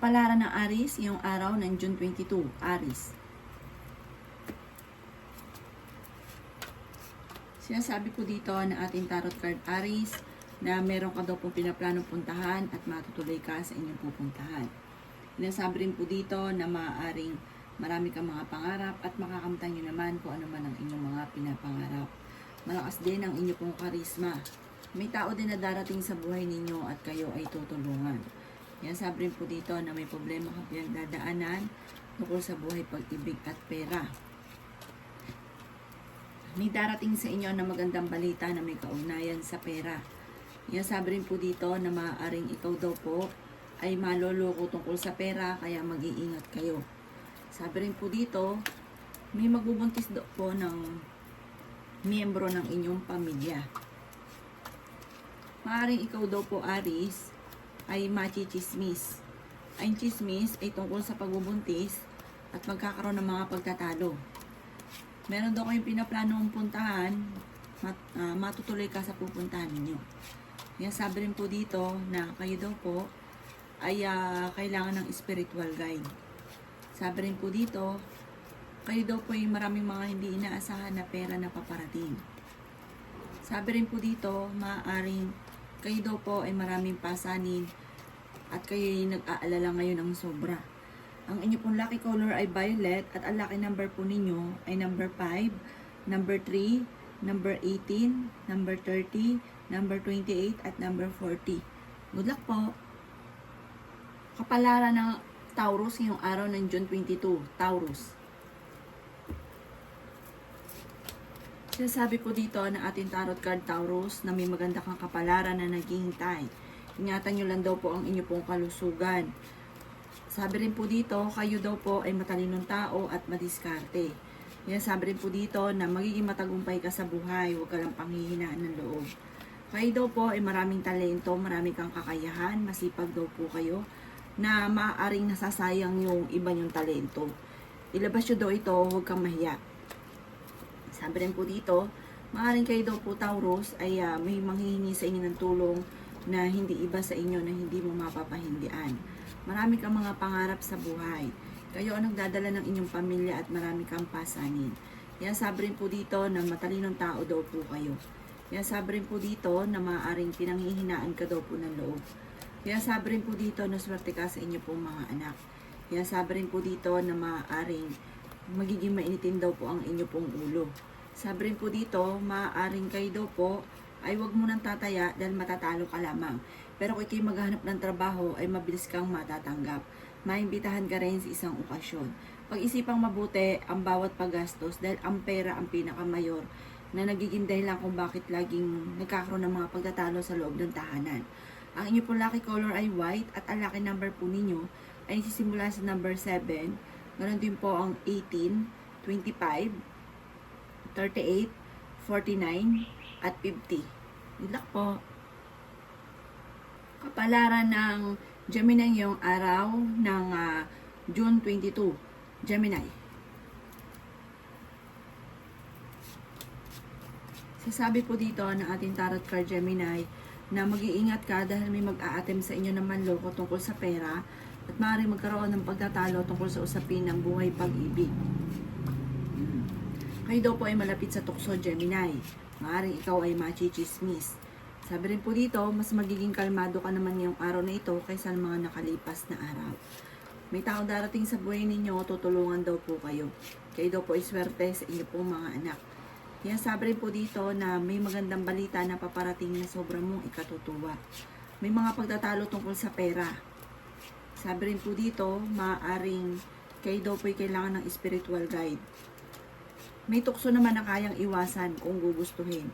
Palaran ng Aries, yung araw ng June 22, Aries. Sinasabi ko dito na ating tarot card Aries na meron ka daw pong pinaplanong puntahan at matutuloy ka sa inyong pupuntahan. Sinasabi rin po dito na maaaring marami kang mga pangarap at makakamtan nyo naman kung ano man ang inyong mga pinapangarap. Malakas din ang inyong pong karisma. May tao din na darating sa buhay ninyo at kayo ay tutulungan. Yan, sabi rin po dito na may problema kang pinagdadaanan tungkol sa buhay, pag-ibig at pera. May darating sa inyo na magandang balita na may kaugnayan sa pera. Yan, sabi rin po dito na maaaring ikaw daw po ay maloloko tungkol sa pera, kaya mag-iingat kayo. Sabi rin po dito, may magbubuntis daw po ng miyembro ng inyong pamilya. Maaaring ikaw daw po, Aries, ay machichismis. Ang chismis ay tungkol sa pagbubuntis at magkakaroon ng mga pagtatalo. Meron daw kayong pinaplanong puntahan, matutuloy ka sa pupuntahan ninyo. Yan, sabi rin po dito na kayo daw po ay kailangan ng spiritual guide. Sabi rin po dito, kayo daw po ay maraming mga hindi inaasahan na pera na paparating. Sabi rin po dito, maaaring kayo daw po ay maraming pasanin at kayo ay nag-aalala ngayon ng sobra. Ang inyo pong lucky color ay violet at ang lucky number po ninyo ay number 5, number 3, number 18, number 30, number 28 at number 40. Good luck po! Kapalaran ng Taurus ngayong araw ng June 22, Taurus. Sinasabi po dito na ating tarot card Taurus na may maganda kang kapalaran na naghihintay. Ingatan nyo lang daw po ang inyo pong kalusugan. Sabi rin po dito, kayo daw po ay matalinong tao at madiskarte. Yan, sabi rin po dito na magiging matagumpay ka sa buhay, huwag ka lang panghihinaan ng loob. Kayo daw po ay maraming talento, maraming kang kakayahan, masipag daw po kayo, na maaaring nasasayang yung iba yung talento. Ilabas nyo daw ito, huwag kang mahiya. Sabi rin po dito, maaaring kayo daw po Taurus ay may manghihingi sa inyo ng tulong na hindi iba sa inyo na hindi mo mapapahindian. Marami kang mga pangarap sa buhay. Kayo ang nagdadala ng inyong pamilya at marami kang pasanin. Yan, sabi rin po dito na matalinong tao daw po kayo. Yan, sabi rin po dito na maaaring pinanghihinaan ka daw po ng loob. Yan, sabi rin po dito na swerte ka sa inyo pong mga anak. Yan, sabi rin po dito na maaaring magiging mainitin daw po ang inyo pong ulo. Sabi rin po dito, maaaring kayo daw po ay wag mo nang tataya dahil matatalo ka lamang. Pero kung kayo maghanap ng trabaho ay mabilis kang matatanggap. Maimbitahan ka rin sa isang okasyon. Pag-isipang mabuti ang bawat paggastos dahil ang pera ang pinakamayor na nagiging dahilan kung bakit laging nagkakaroon ng mga pagtatalo sa loob ng tahanan. Ang inyo po lucky color ay white at ang lucky number po ninyo ay nagsisimula sa number 7. Ganon din po ang 18, 25, 38, 49, at 50. Good luck po! Kapalaran ng Gemini ngayong araw ng June 22, Gemini. Sasabi po dito ng ating tarot card Gemini na mag-iingat ka dahil may mag-a-attempt sa inyo na manloko tungkol sa pera at maaaring magkaroon ng pagtatalo tungkol sa usapin ng buhay pag-ibig. Kayo daw po ay malapit sa tukso, Gemini. Maaaring ikaw ay machichismis. Sabi rin po dito, mas magiging kalmado ka naman ngayong araw na ito kaysa mga nakalipas na araw. May tao darating sa buhay ninyo, tutulungan daw po kayo. Kayo daw po ay swerte sa inyo pong mga anak. Yan, sabi rin po dito na may magandang balita na paparating na sobrang mong ikatutuwa. May mga pagtatalo tungkol sa pera. Sabi rin po dito, maaaring kayo daw po ay kailangan ng spiritual guide. May tukso naman na kayang iwasan kung gugustuhin.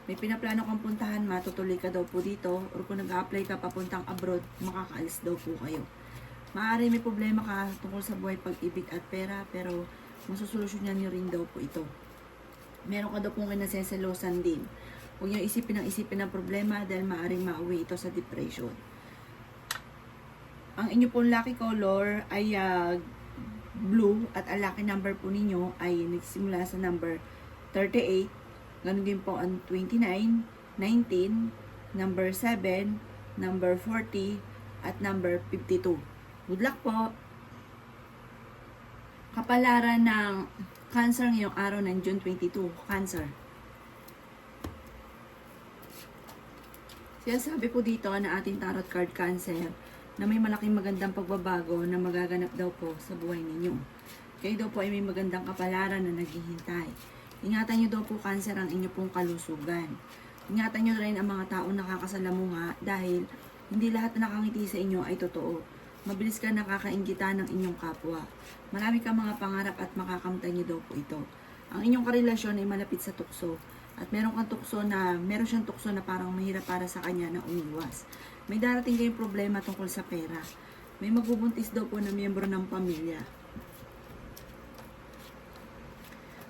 May pinaplano kang puntahan, matutuloy ka daw po dito, or kung nag-a-apply ka papuntang abroad, makakaalis daw po kayo. Maaari may problema ka tungkol sa buhay, pag-ibig at pera, pero masusolusyonan nyo rin daw po ito. Meron ka daw pong kinaseselosan din. Huwag nyo isipin ng problema dahil maaaring mauwi ito sa depression. Ang inyo pong lucky color ay blue at ang lucky number po ninyo ay nagsimula sa number 38, ganun din po ang 29, 19, number 7, number 40, at number 52. Good luck po. Kapalaran ng Cancer ngayong araw ng June 22. Cancer. Siya sabi po dito na ating tarot card Cancer na may malaking magandang pagbabago na magaganap daw po sa buhay ninyo. Kayo daw po ay may magandang kapalaran na naghihintay. Ingatan nyo daw po Cancer ang inyo pong kalusugan. Ingatan nyo rin ang mga taong nakakasalamuha dahil hindi lahat na nakangiti sa inyo ay totoo. Mabilis ka nakakainggitan ng inyong kapwa. Marami kang mga pangarap at makakamtan nyo daw po ito. Ang inyong karelasyon ay malapit sa tukso. At meron siyang tukso na parang mahirap para sa kanya na umiwas. May darating kayong problema tungkol sa pera. May magbubuntis daw po na miyembro ng pamilya.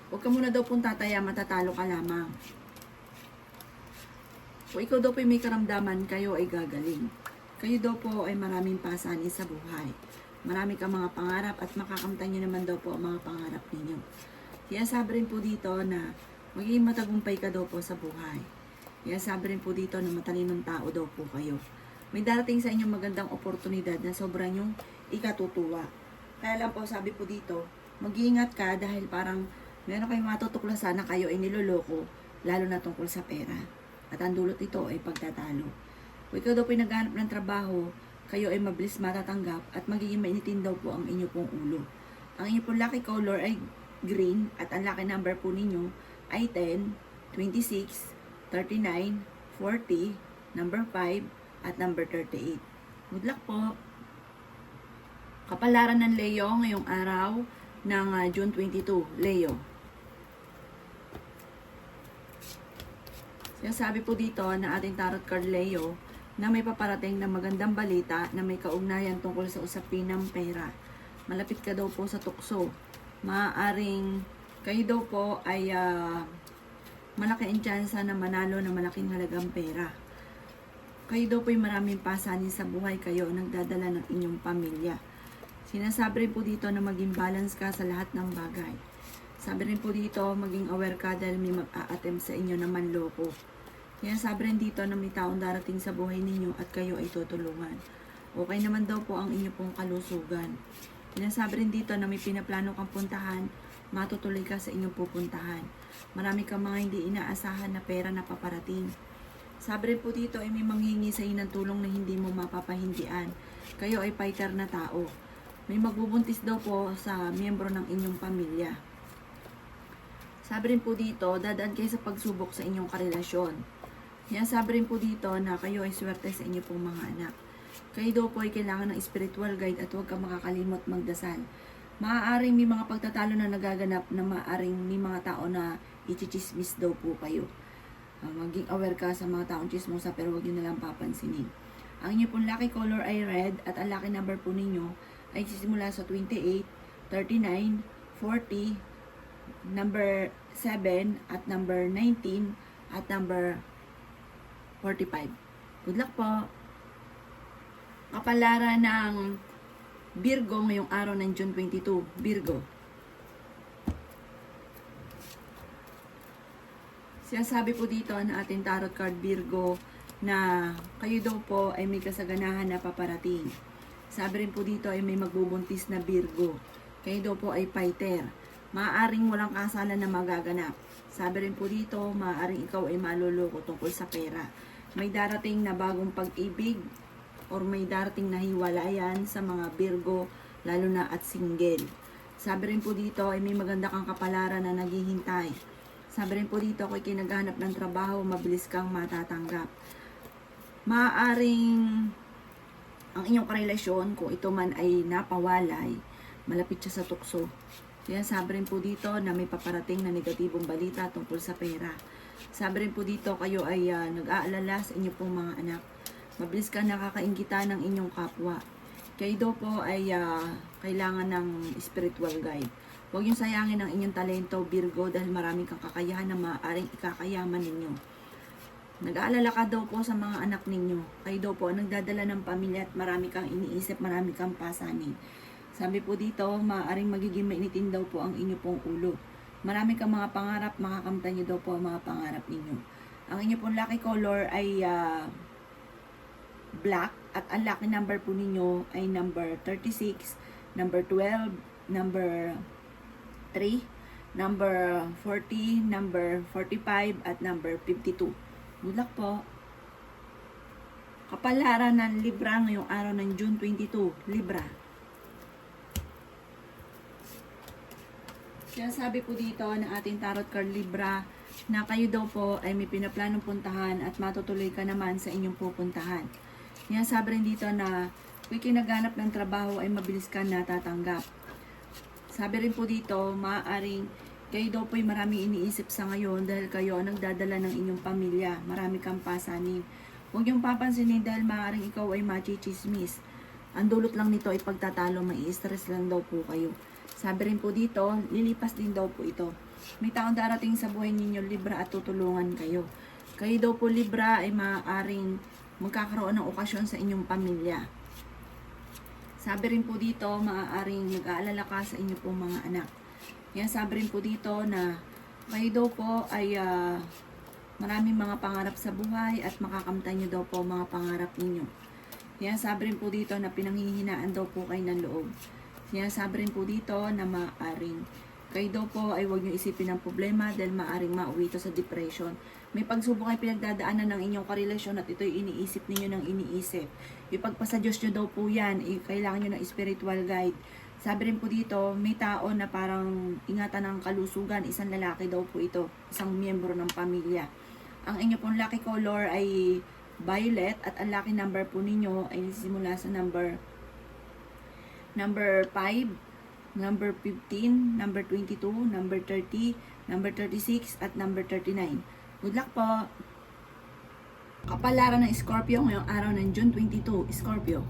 Huwag ka muna daw pong tataya, matatalo ka lamang. Kung ikaw daw po may karamdaman, kayo ay gagaling. Kayo daw po ay maraming pasanin sa buhay. Marami kang mga pangarap at makakamtan nyo naman daw po ang mga pangarap ninyo. Kaya sabi rin po dito na magiging matagumpay ka daw po sa buhay. Kaya sabi rin po dito na matalinong tao daw po kayo. May darating sa inyong magandang oportunidad na sobrang yung ikatutuwa. Kaya lang po sabi po dito, mag-iingat ka dahil parang meron kayong matutuklasan na kayo ay niloloko, lalo na tungkol sa pera. At ang dulot ito ay pagtatalo. Kung ikaw daw po ay naghanap ng trabaho, kayo ay mabilis matatanggap at magiging mainitin daw po ang inyo pong ulo. Ang inyo pong lucky color ay green at ang lucky number po ninyo ay 10, 26, 39, 40, number 5, at number 38. Good luck po! Kapalaran ng Leo ngayong araw ng June 22. Leo. Sabi po dito na ating tarot card Leo na may paparating na magandang balita na may kaugnayan tungkol sa usapin ng pera. Malapit ka daw po sa tukso. Maaaring kayo daw po ay malaki ang tsansa na manalo na malaking halagang pera. Kayo daw po ay maraming pasanin sa buhay, kayo nagdadala ng inyong pamilya. Sinasabi rin po dito na maging balance ka sa lahat ng bagay. Sabi rin po dito, maging aware ka dahil may mag-a-attempt sa inyo na manloko. Kaya sabi rin dito na may taong darating sa buhay ninyo at kayo ay tutulungan. Okay naman daw po ang inyo pong kalusugan. Sinasabi rin dito na may pinaplano kang puntahan, matutuloy ka sa inyong pupuntahan. Marami kang mga hindi inaasahan na pera na paparating. Sabi rin po dito ay may manghingi sa inyo ng tulong na hindi mo mapapahindian. Kayo ay fighter na tao. May magbubuntis daw po sa miyembro ng inyong pamilya. Sabi rin po dito, dadaan kayo sa pagsubok sa inyong karelasyon. Yan sabi rin po dito na kayo ay swerte sa inyo pong mga anak. Kayo daw po ay kailangan ng spiritual guide at huwag kang makakalimot magdasal. Maaaring may mga pagtatalo na nagaganap na maaaring may mga tao na ichichismis daw po kayo. Maging aware ka sa mga taong chismosa pero huwag nyo nalang papansinin. Ang inyo pong lucky color ay red at ang lucky number po ninyo ay sisimula sa 28, 39, 40, number 7 at number 19 at number 45. Good luck po! Kapalaran ng Virgo ngayong araw ng June 22. Virgo. Sinasabi po dito na ating tarot card Virgo na kayo daw po ay may kasaganahan na paparating. Sabi rin po dito ay may magbubuntis na Virgo. Kayo daw po ay fighter. Maaaring walang kasalan na magaganap. Sabi rin po dito, maaaring ikaw ay maluloko tungkol sa pera. May darating na bagong pag-ibig or may darating na hiwalayan sa mga Virgo, lalo na at single. Sabi rin po dito ay may maganda kang kapalaran na naghihintay. Sabi rin po dito kung kinaghanap ng trabaho, mabilis kang matatanggap. Maaaring ang inyong karelasyon, kung ito man ay napawalay, malapit siya sa tukso. Kaya sabi rin po dito na may paparating na negatibong balita tungkol sa pera. Sabi rin po dito kayo ay nag-aalala sa inyo pong mga anak. Mabilis ka nakakainggitan ng inyong kapwa. Kayo daw po ay kailangan ng spiritual guide. Huwag yung sayangin ang inyong talento, Virgo, dahil maraming kang kakayahan na maaaring ikakayaman ninyo. Nag-aalala ka daw po sa mga anak ninyo. Kayo daw po ang nagdadala ng pamilya at marami kang iniisip, marami kang pasanin. Sabi po dito, maaaring magiging mainitin daw po ang inyo pong ulo. Marami kang mga pangarap, makakamtan nyo daw po ang mga pangarap ninyo. Ang inyo pong lucky color ay black At ang lucky number po ninyo ay number 36, number 12, number 3, number 40, number 45, at number 52. Good luck po. Kapalaran ng Libra ngayong araw ng June 22, Libra. Kaya sabi po dito ng ating tarot card Libra na kayo daw po ay may pinaplanong puntahan at matutuloy ka naman sa inyong pupuntahan. Kaya sabi rin dito na kung kinaganap ng trabaho ay mabilis ka natatanggap. Sabi rin po dito, maaaring kayo daw po ay marami iniisip sa ngayon dahil kayo ang nagdadala ng inyong pamilya. Marami kang pasanin. Huwag niyong papansinin dahil maaaring ikaw ay machichismis. Ang dulot lang nito ay pagtatalo, may stress lang daw po kayo. Sabi rin po dito, lilipas din daw po ito. May taong darating sa buhay ninyo Libra at tutulungan kayo. Kayo daw po Libra ay maaaring magkakaroon ng okasyon sa inyong pamilya. Sabi rin po dito, maaaring nag-aalala ka sa inyong pong mga anak. Yan, sabi rin po dito na kayo daw po ay maraming mga pangarap sa buhay at makakamtan nyo daw po mga pangarap ninyo. Yan, sabi rin po dito na pinanghihinaan daw po kayo ng loob. Yan, sabi rin po dito na maaaring kayo daw po ay huwag nyo isipin ng problema dahil maaaring mauwi ito sa depression. May pagsubok ay pinagdadaanan ng inyong karelasyon at ito'y iniisip ninyo ng iniisip. Ipagpasa Diyos nyo daw po yan. Kailangan nyo ng spiritual guide. Sabi rin po dito, may tao na parang ingatan ng kalusugan. Isang lalaki daw po ito. Isang miyembro ng pamilya. Ang inyo pong lucky color ay violet at ang lucky number po ninyo ay nagsisimula sa number 5, number 15, number 22, number 30, number 36, at number 39. Good luck po! Kapalaran ng Scorpio ngayong araw ng June 22, Scorpio.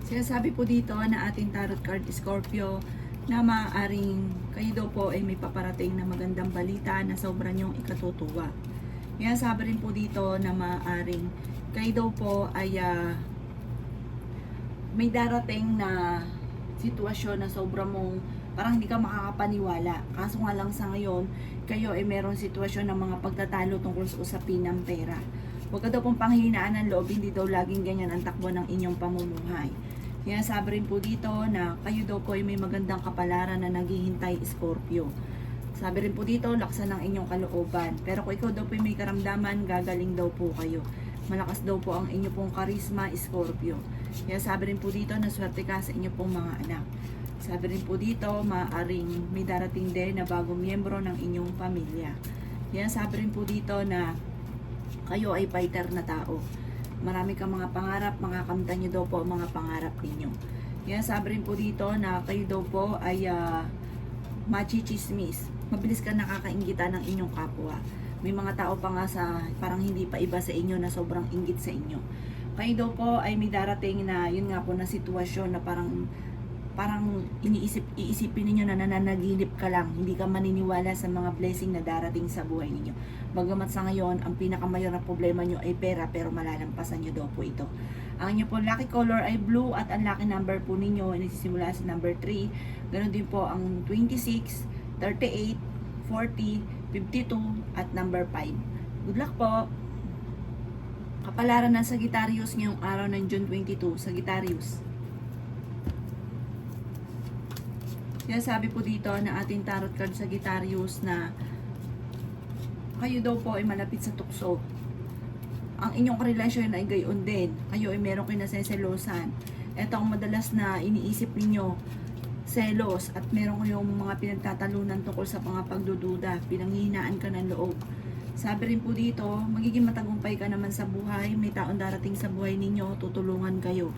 Sinasabi po dito na ating tarot card Scorpio na maaaring kayo daw po ay may paparating na magandang balita na sobrang niyong ikatutuwa. Kaya sabi rin po dito na maaaring kayo daw po ay may darating na sitwasyon na sobrang mong parang hindi ka makakapaniwala. Kaso nga lang sa ngayon, kayo ay meron sitwasyon ng mga pagtatalo tungkol sa usapin ng pera. Huwag ka daw pong panghihinaan ng loob, hindi daw laging ganyan ang takbo ng inyong pamumuhay. Kaya sabi rin po dito na kayo daw po ay may magandang kapalaran na naghihintay, Scorpio. Sabi rin po dito, laksan ng inyong kalooban. Pero kung ikaw daw po may karamdaman, gagaling daw po kayo. Malakas daw po ang inyo pong karisma, Scorpio. Kaya sabi rin po dito na swerte ka sa inyo pong mga anak. Sabi rin po dito, maaaring may darating din na bagong miyembro ng inyong pamilya. Kaya sabi rin po dito na kayo ay fighter na tao. Marami kang mga pangarap, makakamtan nyo daw po ang mga pangarap ninyo. Kaya sabi rin po dito na kayo daw po ay machichismis. Mabilis ka nakakainggitan ng inyong kapwa. May mga tao pa nga sa parang hindi pa iba sa inyo na sobrang inggit sa inyo. Kayo daw po ay may darating na yun nga po na sitwasyon na parang iisipin ninyo na nananaginip ka lang, hindi ka maniniwala sa mga blessing na darating sa buhay ninyo. Bagamat sa ngayon, ang pinakamayor na problema nyo ay pera, pero malalampasan nyo daw po ito. Ang inyo po lucky color ay blue at ang lucky number po ninyo ay nagsisimula sa number 3. Ganon din po ang 26, 38, 40, 52 at number 5. Good luck po! Kapalaran ng Sagittarius ngayong araw ng June 22, Sagittarius. Kaya sabi po dito na ating tarot card Sagittarius na kayo daw po ay malapit sa tukso. Ang inyong relasyon ay gayon din. Kayo ay merong kinaseselosan. Ito ang madalas na iniisip ninyo, selos, at meron kayong mga pinagtatalunan tungkol sa mga pagdududa. Pinanghihinaan ka ng loob. Sabi rin po dito, magiging matagumpay ka naman sa buhay. May taong darating sa buhay ninyo, tutulungan kayo.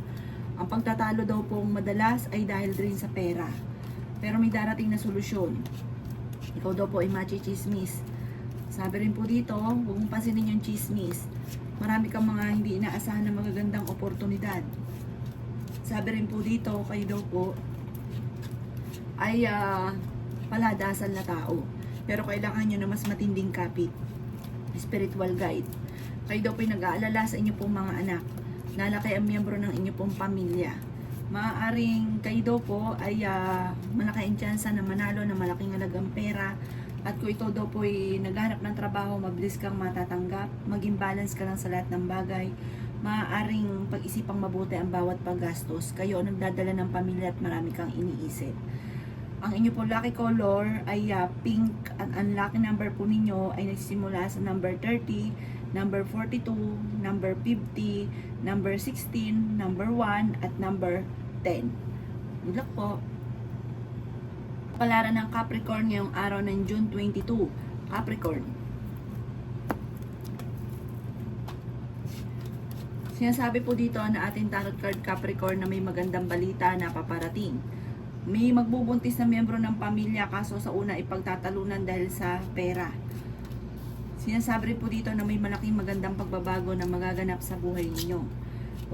Ang pagtatalo daw pong madalas ay dahil rin sa pera. Pero may darating na solusyon. Ikaw daw po ay machichismis. Sabi rin po dito, huwag mong pansinin yung chismis. Marami kang mga hindi inaasahan na magagandang oportunidad. Sabi rin po dito, kayo daw po ay paladasan na tao. Pero kailangan nyo na mas matinding kapit. Spiritual guide. Kayo daw po ay nag-aalala sa inyo pong mga anak. Lalaki ang miyembro ng inyo pong pamilya. Maaaring kayo daw po ay malaki ang tsansa na manalo na malaking halagang pera At kung ikaw daw po ay naghahanap ng trabaho, mabilis kang matatanggap, maging balance ka lang sa lahat ng bagay, maaaring pag-isipang mabuti ang bawat paggastos. Kayo ang nagdadala ng pamilya at marami kang iniisip. Ang inyo po lucky color ay pink. At ang lucky number po ninyo ay nagsisimula sa number 30, number 42, number 50, number 16, number 1, at number 10. Good luck po! Palaran ng Capricorn ngayong araw ng June 22. Capricorn. Sinasabi po dito na ating tarot card Capricorn na may magandang balita na paparating. May magbubuntis na miyembro ng pamilya kaso sa una ipagtatalunan dahil sa pera. Sinasabi rin po dito na may malaking magandang pagbabago na magaganap sa buhay ninyo.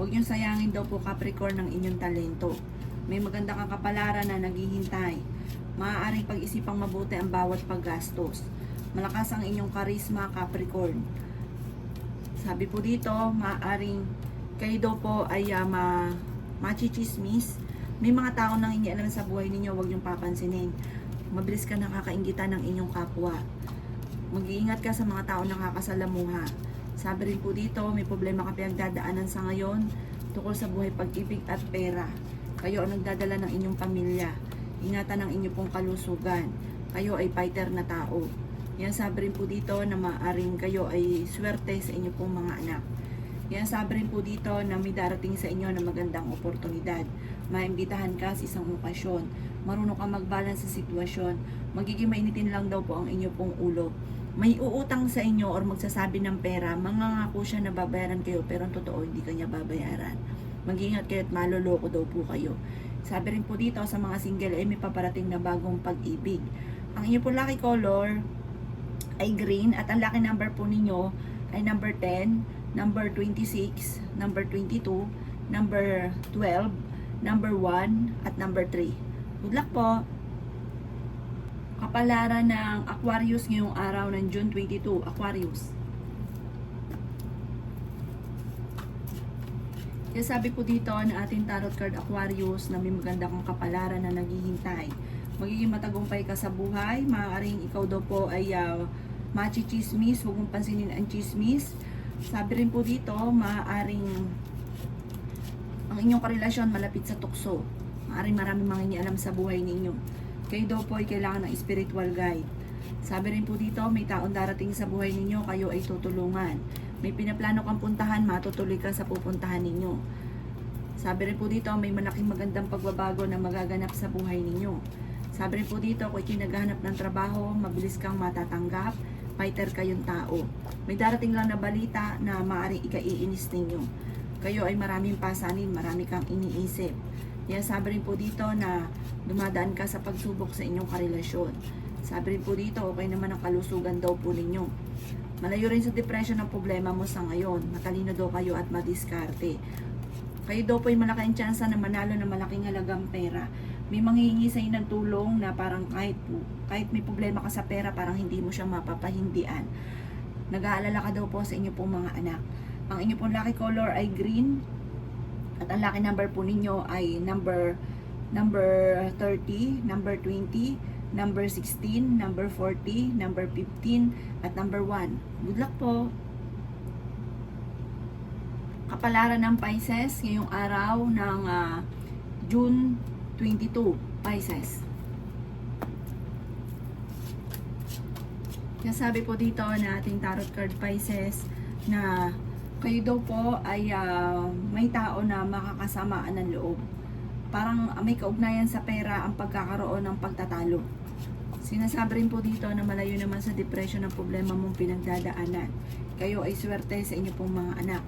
Huwag niyong sayangin daw po Capricorn ng inyong talento. May magandang kapalaran na naghihintay. Maaaring pag-isipang mabuti ang bawat paggastos. Malakas ang inyong karisma, Capricorn. Sabi po dito, maaaring kayo daw po ay machichismis. May mga tao nang hindi alam sa buhay ninyo, huwag niyong papansinin. Mabilis ka nakakainggitan ng inyong kapwa. Mag-iingat ka sa mga tao nakakasalamuha. Sabi rin po dito, may problema ka pinagdadaanan sa ngayon tungkol sa buhay, pag-ibig at pera. Kayo ang nagdadala ng inyong pamilya. Ingatan ang inyong pong kalusugan. Kayo ay fighter na tao. Yan sabi rin po dito na maaaring kayo ay swerte sa inyong pong mga anak. Yan sabi rin po dito na may darating sa inyo na magandang oportunidad. Maimbitahan ka sa isang okasyon. Marunong ka mag-balance sa sitwasyon. Magiging mainitin lang daw po ang inyong pong ulo. May uutang sa inyo or magsasabi ng pera, mangangako siya na babayaran kayo pero ang totoo hindi kanya babayaran. Mag-ingat kayo at maloloko daw po kayo. Sabi rin po dito sa mga single ay may paparating na bagong pag-ibig. Ang inyo po lucky color ay green at ang lucky number po ninyo ay number 10, number 26, number 22, number 12, number 1, at number 3. Good luck po! Kapalaran ng Aquarius ngayong araw ng June 22. Aquarius. Kaya sabi po dito na ating tarot card Aquarius na may maganda kang kapalaran na naghihintay. Magiging matagumpay ka sa buhay. Maaaring ikaw daw po ay machichismis. Huwag mong pansinin ang chismis. Sabi rin po dito, maaaring ang inyong karelasyon malapit sa tukso. Maaaring maraming mga inialam sa buhay ninyo. Kayo daw po ay kailangan ng spiritual guide. Sabi rin po dito, may taong darating sa buhay ninyo, kayo ay tutulungan. May pinaplano kang puntahan, matutuloy ka sa pupuntahan ninyo. Sabi rin po dito, may malaking magandang pagbabago na magaganap sa buhay ninyo. Sabi rin po dito, kung ikay naghahanap ng trabaho, mabilis kang matatanggap, fighter kayong tao. May darating lang na balita na maaaring ikaiinis ninyo. Kayo ay maraming pasanin, marami kang iniisip. Kaya sabi rin po dito na dumadaan ka sa pagsubok sa inyong karelasyon. Sabi rin po dito, okay naman ang kalusugan daw po ninyo. Malayo rin sa depression ang problema mo sa ngayon. Matalino daw kayo at madiskarte. Kayo daw po ay malaki ang tsansa na manalo ng malaking halagang pera. May manghihingi sa inyo ng tulong na parang kahit may problema ka sa pera, parang hindi mo siya mapapahindian. Nag-aalala ka daw po sa inyo pong mga anak. Ang inyo pong lucky color ay green. At ang lucky number po ninyo ay number 30, number 20, number 16, number 40, number 15, at number 1. Good luck po! Kapalaran ng Pisces ngayong araw ng June 22, Pisces. Kaya sabi po dito na ating tarot card Pisces na kayo daw po ay may tao na makakasamaan ng loob. Parang may kaugnayan sa pera ang pagkakaroon ng pagtatalo. Sinasabi rin po dito na malayo naman sa depression ang problema mong pinagdadaanan. Kayo ay swerte sa inyo pong mga anak.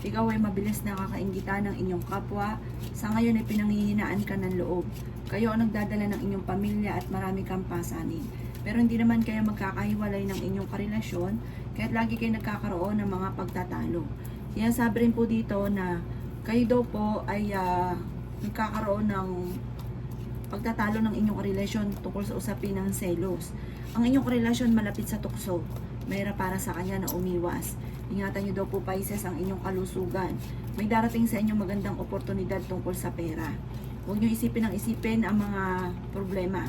Ikaw ay mabilis nakakainggitan ng inyong kapwa. Sa ngayon ay pinanghihinaan ka ng loob. Kayo ang nagdadala ng inyong pamilya at marami kang pasanin. Pero hindi naman kayo magkakahiwalay ng inyong karelasyon, kaya't lagi kayo nagkakaroon ng mga pagtatalo. Kaya sabi rin po dito na kayo daw po ay nagkakaroon ng pagtatalo ng inyong relasyon tungkol sa usapin ng selos. Ang inyong relasyon malapit sa tukso. Mayroon para sa kanya na umiwas. Ingatan niyo daw po Pisces ang inyong kalusugan. May darating sa inyong magandang oportunidad tungkol sa pera. Huwag niyo isipin ang mga problema.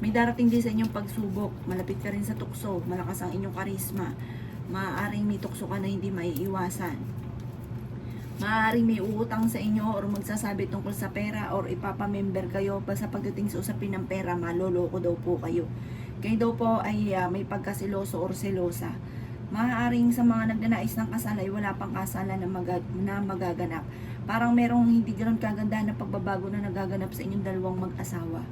May darating din sa inyong pagsubok. Malapit ka rin sa tukso. Malakas ang inyong karisma. Maaaring may tukso ka na hindi maiiwasan. Maaaring may uutang sa inyo or magsasabi tungkol sa pera or ipapamember kayo. Basta pagdating sa usapin ng pera, maloloko daw po kayo. Kayo daw po ay may pagkasiloso or selosa. Maaaring sa mga nagnanais ng kasal ay wala pang kasalan na magaganap. Parang merong hindi ganoon kaganda na pagbabago na nagaganap sa inyong dalawang mag-asawa.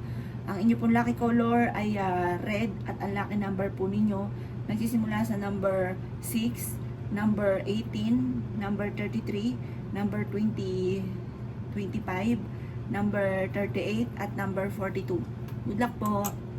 Ang inyo pong lucky color ay red at ang lucky number po ninyo nagsisimula sa number 6, number 18, number 33, number 20, 25, number 38 at number 42. Good luck po!